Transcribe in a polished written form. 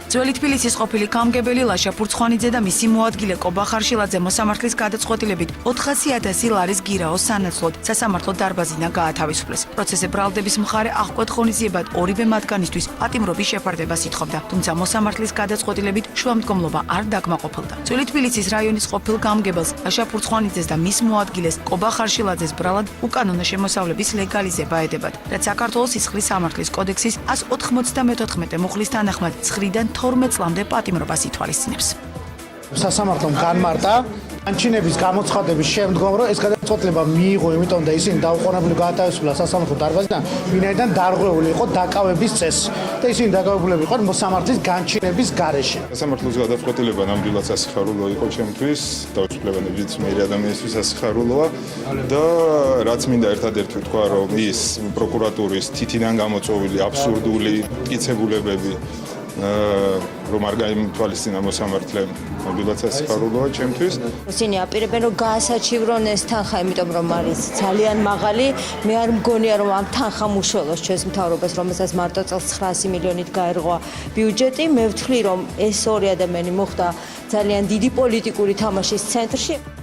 ძველი თბილისის ყოფილი გამგებელი ლაშა ფურცხვანიძე და მისი მოადგილე კობა ხარშილაძე მოსამართლის გადაწყვეტილებით 400.000 ლარის გირაოს სანაცვლოდ სასამართლო დარბაზიდან გაათავისუფლეს. პროცესზე ბრალდების მხარე აღკვეთ ღონისძიებად ორივე მათგანისთვის პატიმრობის შეფარდებას ითხოვდა, თუმცა მოსამართლის გადაწყვეტილებით შუამდგომლობა არ დაკმაყოფილდა. ძველი თბილისის რაიონის ყოფილ გამგებელს ლაშა ფურცხვანიძეს და მის მოადგილეს კობა ხარშილაძეს ბრალად უკანონო შემოსავლების ლეგალიზება ედებათ, რაც საქართველოს სისხლის სამართლის კოდექსის 194 მუხლის თანახმად 9-დან 12 წლამდე პატიმრობას ითვალისწინებს. სასამართლომ განმარტა განჩინების გამოცხადების შემდგომ, რომ ეს გადაწყვეტილება მიიღო, იმიტომ და ისინი დაუყოვნებლივ გაათავისუფლა სასამართლო დარბაზიდან, ვინაიდან დარღვეული იყო დაკავების წესი და ისინი დაკავებულები იყვნენ მოსამართლის განჩინების გარეშე. სასამართლოს გადაწყვეტილება ნამდვილად სასიხარულო იყო ჩემთვის, თავისუფლებადებითი მეერი ადამიანისთვის სასიხარულოა და რაც მინდა ერთადერთი ვთქვა, რომ ის პროკურატურის თითიდან გამოწვეული აბსურდული მტკიცებულებები რომ არ გაიმთვალისწინა მოსამართლემ ნამდვილად სასიხარულოა ჩემთვის. ისინი აპირებენ რომ გაასაჩივრონ ეს თანხა, იმიტომ რომ არის ძალიან მაღალი. მე არ მგონია რომ ამ თანხამ უშველოს ჩვენს მთავრობას, რომელსაც მარტო წელს 900 მილიონით გაერღვა ბიუჯეტი. მე ვთვლი რომ ეს ორი ადამიანი მოხდა ძალიან დიდი პოლიტიკური თამაშის ცენტრში.